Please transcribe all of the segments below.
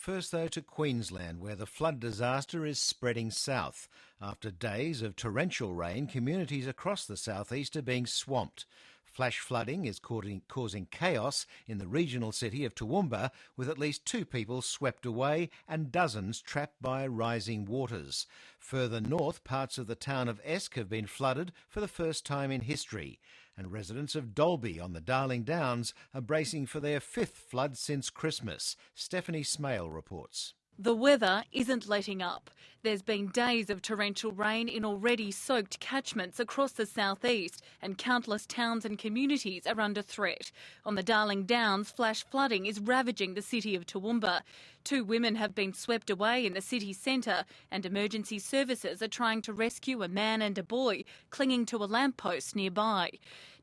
First, though, to Queensland, where the flood disaster is spreading south. After days of torrential rain, communities across the southeast are being swamped. Flash flooding is causing chaos in the regional city of Toowoomba, with at least 2 people swept away and dozens trapped by rising waters. Further north, parts of the town of Esk have been flooded for the first time in history. And residents of Dalby on the Darling Downs are bracing for their 5th flood since Christmas. Stephanie Smale reports. The weather isn't letting up. There's been days of torrential rain in already soaked catchments across the southeast, and countless towns and communities are under threat. On the Darling Downs, flash flooding is ravaging the city of Toowoomba. 2 women have been swept away in the city centre, and emergency services are trying to rescue a man and a boy clinging to a lamppost nearby.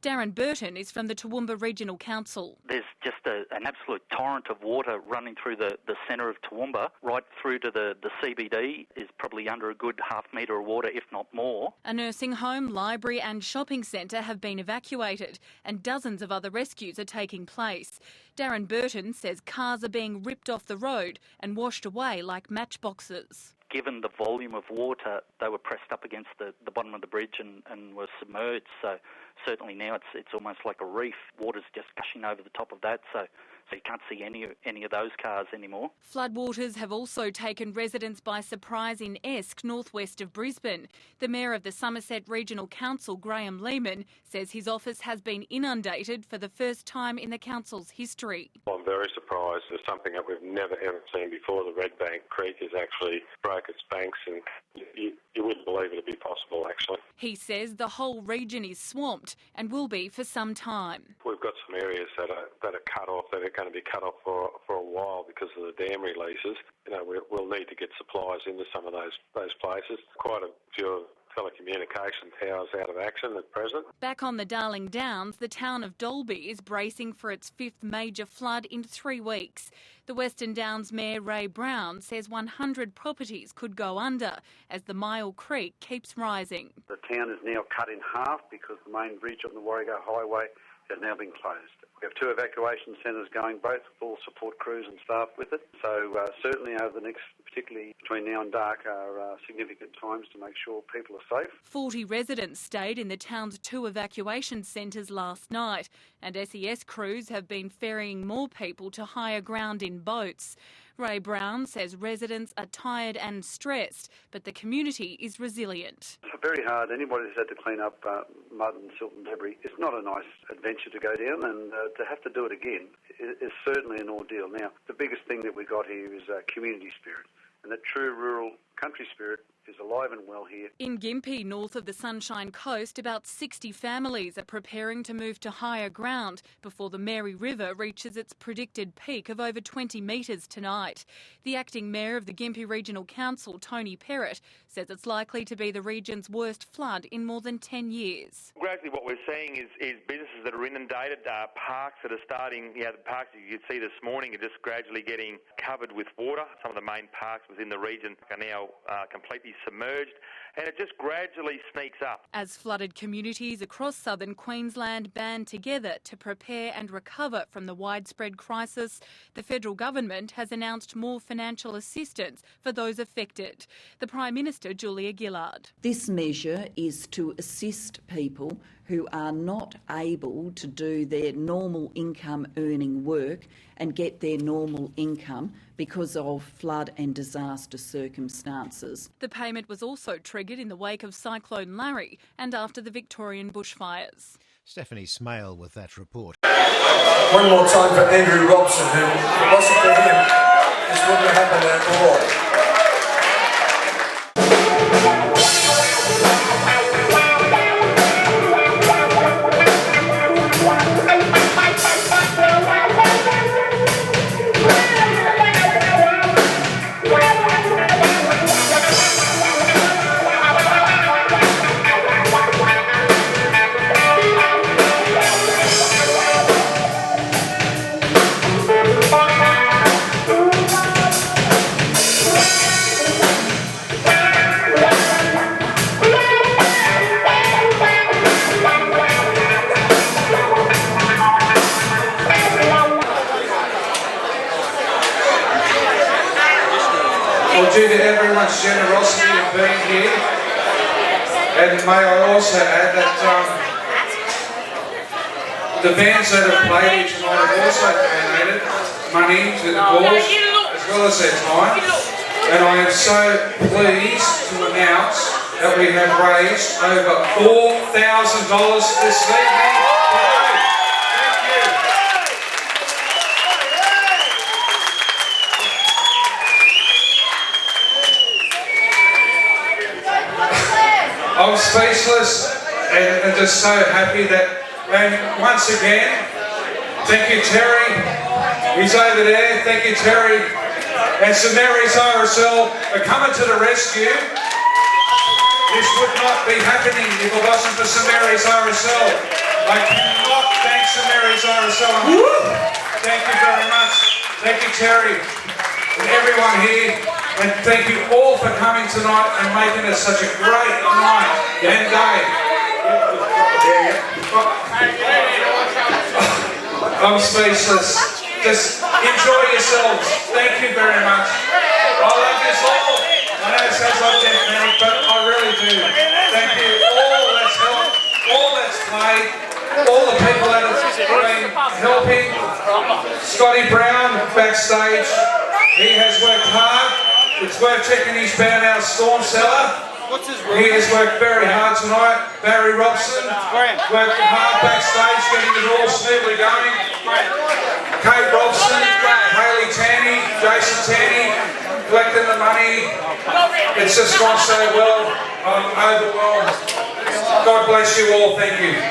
Darren Burton is from the Toowoomba Regional Council. There's just an absolute torrent of water running through the centre of Toowoomba, right through to the CBD is probably under a good half metre of water, if not more. A nursing home, library and shopping centre have been evacuated, and dozens of other rescues are taking place. Darren Burton says cars are being ripped off the road and washed away like matchboxes. Given the volume of water, they were pressed up against the bottom of the bridge and were submerged. So certainly now it's almost like a reef. Water's just gushing over the top of that. So you can't see any of those cars anymore. Floodwaters have also taken residents by surprise in Esk, northwest of Brisbane. The Mayor of the Somerset Regional Council, Graham Lehman, says his office has been inundated for the first time in the council's history. I'm very surprised. It's something that we've never ever seen before. The Red Bank Creek has actually broke its banks, and you wouldn't believe it to be possible, actually. He says the whole region is swamped and will be for some time. We've got some areas that are cut off, that are going to be cut off for a while because of the dam releases. We'll need to get supplies into some of those places. Quite a few telecommunication towers out of action at present. Back on the Darling Downs, the town of Dalby is bracing for its 5th major flood in 3 weeks. The Western Downs Mayor Ray Brown says 100 properties could go under as the Mile Creek keeps rising. The town is now cut in half because the main bridge on the Warrego Highway has now been closed. We have 2 evacuation centres going, both full support crews and staff with it. So certainly over the next, particularly between now and dark, are significant times to make sure people are safe. 40 residents stayed in the town's 2 evacuation centres last night, and SES crews have been ferrying more people to higher ground in boats. Ray Brown says residents are tired and stressed, but the community is resilient. It's very hard. Anybody who's had to clean up mud and silt and debris, it's not a nice adventure to go down, and to have to do it again is certainly an ordeal. Now, the biggest thing that we got here is community spirit, and that true rural country spirit is alive and well here. In Gympie, north of the Sunshine Coast, about 60 families are preparing to move to higher ground before the Mary River reaches its predicted peak of over 20 metres tonight. The acting mayor of the Gympie Regional Council, Tony Perrott, says it's likely to be the region's worst flood in more than 10 years. Gradually what we're seeing is businesses that are inundated, parks that are starting, the parks you could see this morning are just gradually getting covered with water. Some of the main parks within the region are now completely submerged, and it just gradually sneaks up. As flooded communities across southern Queensland band together to prepare and recover from the widespread crisis, the federal government has announced more financial assistance for those affected. The Prime Minister, Julia Gillard. This measure is to assist people who are not able to do their normal income earning work and get their normal income because of flood and disaster circumstances. The payment was also triggered in the wake of Cyclone Larry and after the Victorian bushfires. Stephanie Smale with that report. One more time for Andrew Robson, who, if it wasn't for him, this wouldn't have happened at all. Well, due to everyone's generosity of being here, and may I also add that the bands that have played here tonight have also donated money to the cause, as well as their time. And I am so pleased to announce that we have raised over $4,000 this evening. Thank you. I'm speechless and just so happy that, and once again, thank you Terry, he's over there, thank you Terry, and St Mary's RSL are coming to the rescue. This would not be happening if it wasn't for St Mary's RSL. I cannot thank St Mary's RSL. Thank you very much, thank you Terry, and everyone here. And thank you all for coming tonight and making it such a great night and day. I'm speechless. Just enjoy yourselves. Thank you very much. I love you all. I know it sounds like that, but I really do. Thank you. All that's helped, all that's played, all the people that have been helping. Scotty Brown backstage. He has worked hard. It's worth checking his band out, Storm Cellar. He has worked very hard tonight. Barry Robson worked hard backstage, getting it all smoothly going. Kate Robson, Hayley Tanny, Jason Tanny, collecting the money. It's just gone so well. I'm overwhelmed. God bless you all. Thank you.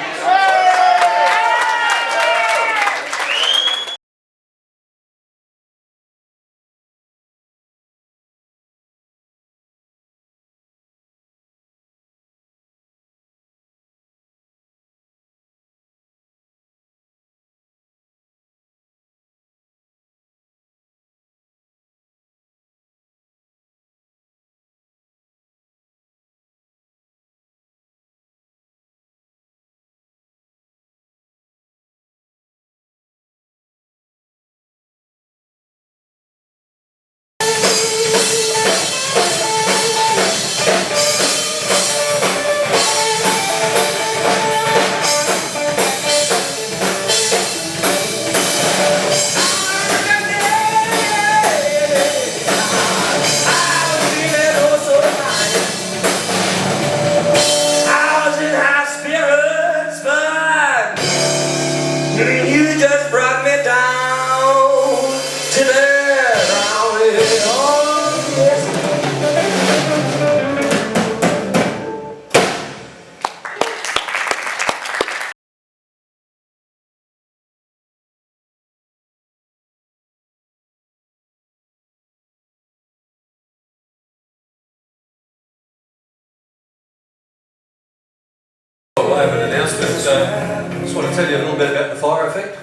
I have an announcement, so I just want to tell you a little bit about the fire effect.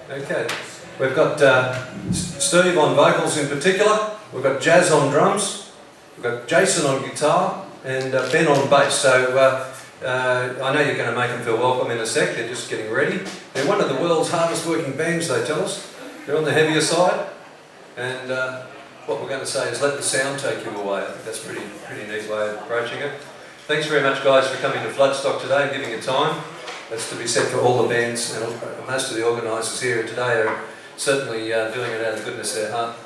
Okay, we've got Steve on vocals in particular, we've got Jazz on drums, we've got Jason on guitar, and Ben on bass. So I know you're going to make them feel welcome in a sec, they're just getting ready. They're one of the world's hardest working bands, they tell us. They're on the heavier side, and what we're going to say is let the sound take you away. I think that's a pretty neat way of approaching it. Thanks very much guys for coming to Floodstock today and giving your time. That's to be said for all the bands, and most of the organisers here today are certainly doing it out of the goodness of their heart.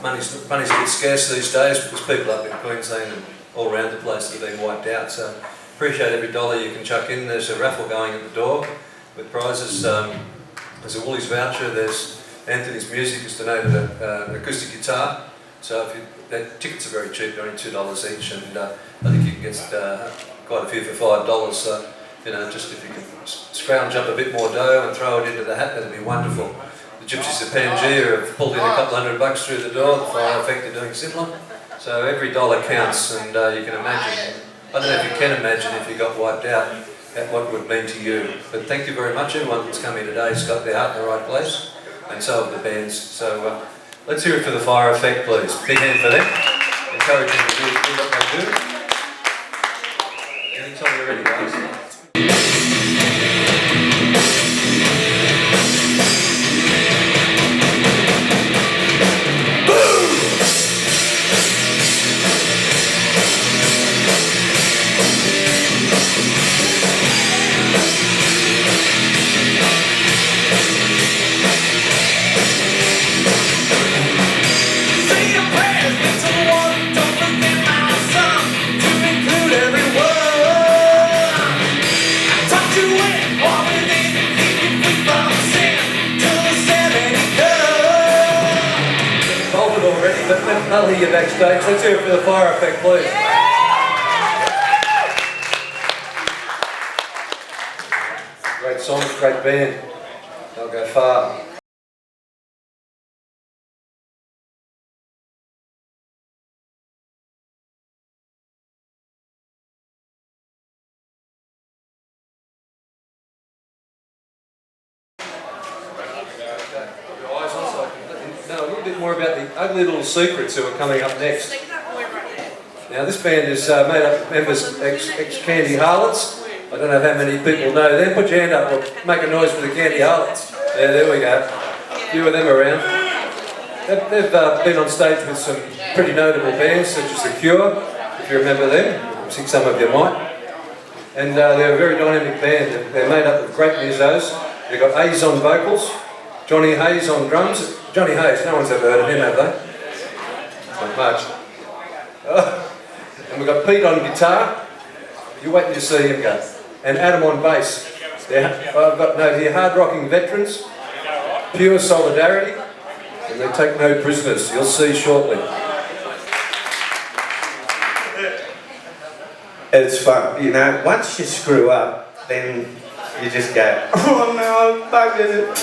Money's a bit scarce these days because people up in Queensland and all around the place have been wiped out, so appreciate every dollar you can chuck in. There's a raffle going at the door with prizes. There's a Woolies voucher, there's Anthony's Music has donated an acoustic guitar, so the tickets are very cheap, they're only $2 each, and I think you can get quite a few for $5, so you know, just if you can scrounge up a bit more dough and throw it into the hat, that'd be wonderful. The Gypsies of Pangaea have pulled in a couple $100 through the door, the fire effect are doing similar, so every dollar counts, and you can imagine, I don't know if you can imagine if you got wiped out, what it would mean to you. But thank you very much, everyone that's come here today has got their heart in the right place, and so have the bands. So let's hear it for the fire effect, please. Big hand for them. Encourage them to do what they do. Anytime you're ready, guys. already, but they'll hear you backstage. Let's hear it for the fire effect, please. Great song, great band. They'll go far. Know a little bit more about the ugly little secrets who are coming up next. Now this band is made up of members ex-Candy Harlots. I don't know how many people know them. Put your hand up or make a noise for the Candy Harlots. Yeah, there we go. A few of them around. They've been on stage with some pretty notable bands such as The Cure, if you remember them. I think some of you might. And they're a very dynamic band. They're made up of great musos. They've got Hayes on vocals, Johnny Hayes on drums. Johnny Hayes, no one's ever heard of him, have they? Not much. And we've got Pete on guitar. You wait till you see him go. And Adam on bass. I've got a note here, hard-rocking veterans, pure solidarity, and they take no prisoners. You'll see shortly. It's fun, you know, once you screw up, then you just go, oh no, I bugged it.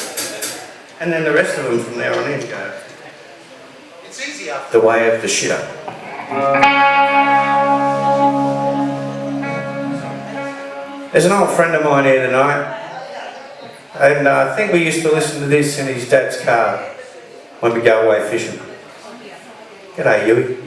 And then the rest of them from there on in go, it's easier. The way of the shitter. There's an old friend of mine here tonight, and I think we used to listen to this in his dad's car when we go away fishing. G'day, Huey.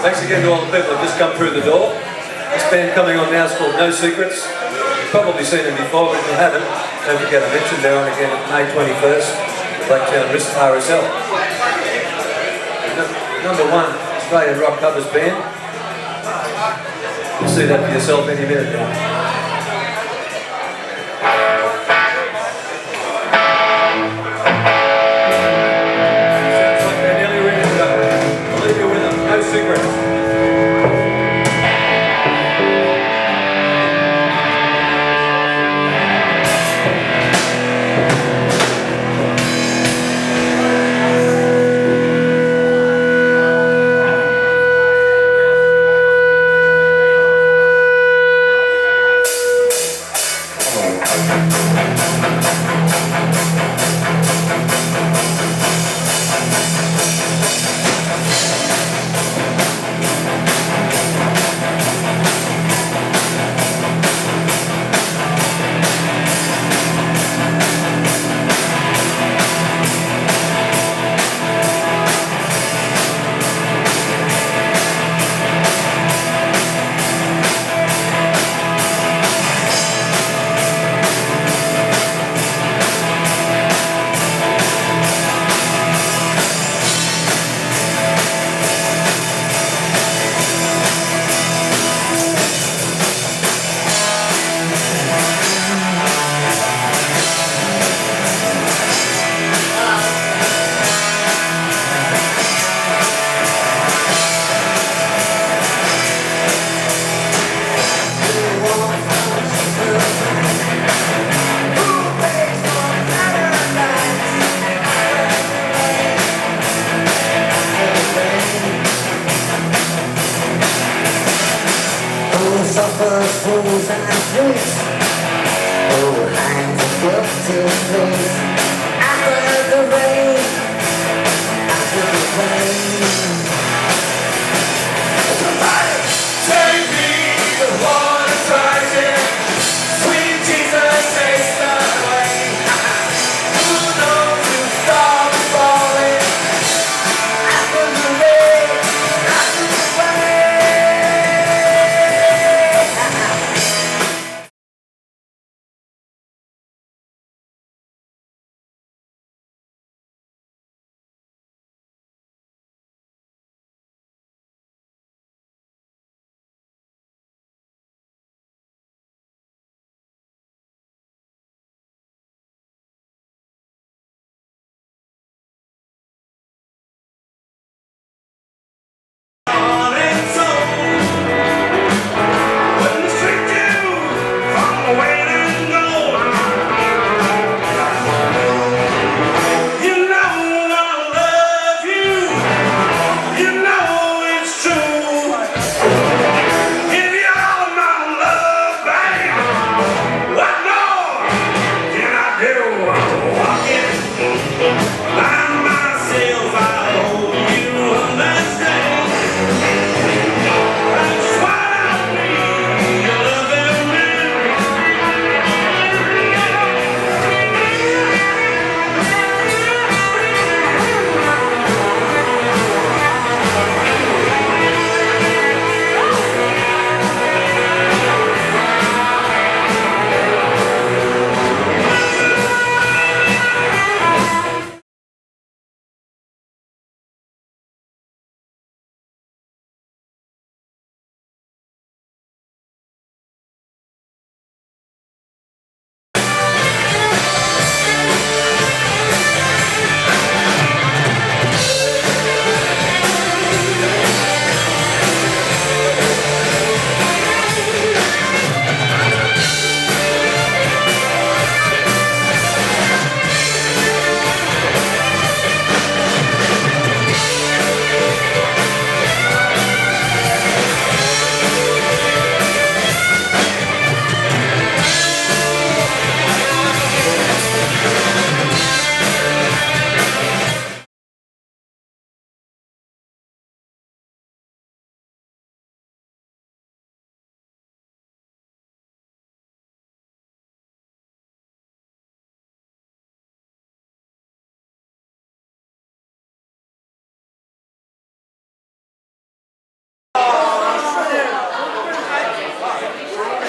Thanks again to all the people who have just come through the door. This band coming on now is called No Secrets. You've probably seen them before, but if you haven't, don't forget I mentioned they're on again at May 21st, Blacktown Wrist RSL. Number one Australian rock covers band. You'll see that for yourself any minute now. for fools and freaks. All kinds of guilty pleas. After the rain, after the rain. Somebody take me the water rising. Sweet Jesus, taste the way. Who knows who stars falling? After the rain, after the rain.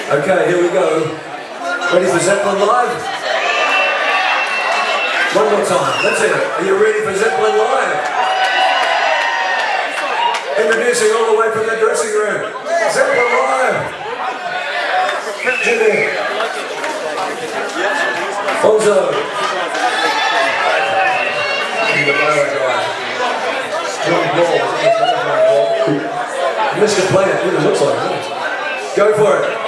Okay, here we go. Ready for Zeppelin Live? One more time, let's hear it. Are you ready for Zeppelin Live? Introducing all the way from the dressing room, Zeppelin Live. Jimmy. Fonzo. The blower guy. John Ball. Mr. Planet, what it looks like, isn't it? Go for it.